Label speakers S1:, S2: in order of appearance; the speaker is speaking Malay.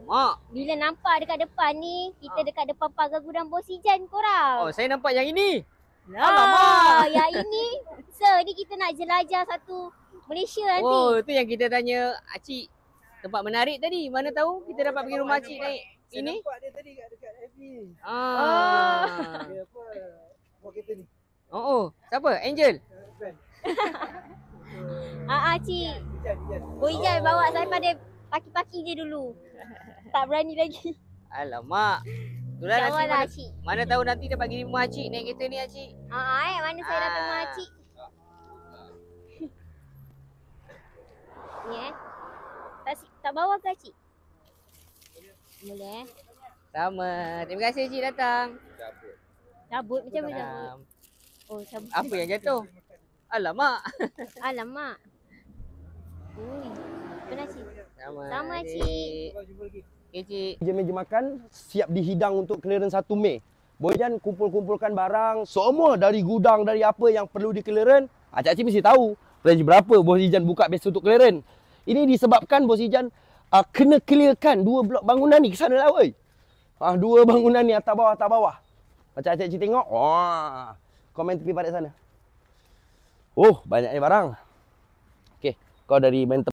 S1: Alamak.
S2: Bila nampak dekat depan ni, kita dekat depan pagar gudang Bos Ijan korang.
S1: Oh, saya nampak yang ini.
S2: Alamak. Yang ini, sir, ni kita nak jelajah satu Malaysia nanti.
S1: Oh, tu yang kita tanya Acik. Tempat menarik tadi. Mana tahu kita dapat pergi rumah Acik naik
S3: Saya
S1: ini.
S3: nampak dia tadi dekat FB. Dia apa? Bawa kereta ni.
S1: Oh. Siapa? Angel?
S2: Cik.
S3: Ijan.
S2: Bos Ijan bawa saya pada paki-paki je dulu. Tak berani lagi.
S1: Alamak. Itulah
S2: InsyaAllah
S1: nanti
S2: lah,
S1: mana,
S2: Cik.
S1: mana tahu nanti dapat pergi rumah Acik naik kereta ni Acik.
S2: Mana saya datang rumah Cik. Ni tak bawa ke Cik? Boleh
S1: Sama. Terima kasih Cik datang.
S2: Cabut macam mana cabut? Oh, cabut.
S1: Apa yang jatuh? Alamak.
S2: Alamak. Ui. Pernah Cik? Sama Cik.
S3: Jumpa lagi.
S1: Okay Cik.
S4: Meja makan siap dihidang untuk clearance 1 Mei. Boyan kumpul-kumpulkan barang, semua dari gudang, dari apa yang perlu di clearance. Acik-acik mesti tahu range berapa Bos Ijan buka biasa untuk clearance. Ini disebabkan Bos Ijan kena clearkan 2 blok bangunan ni ke sana lah woi. 2 bangunan ni atas bawah. Macam acik-acik tengok, komen tepi padat sana. Oh, banyaknya barang. Okey, kau dari main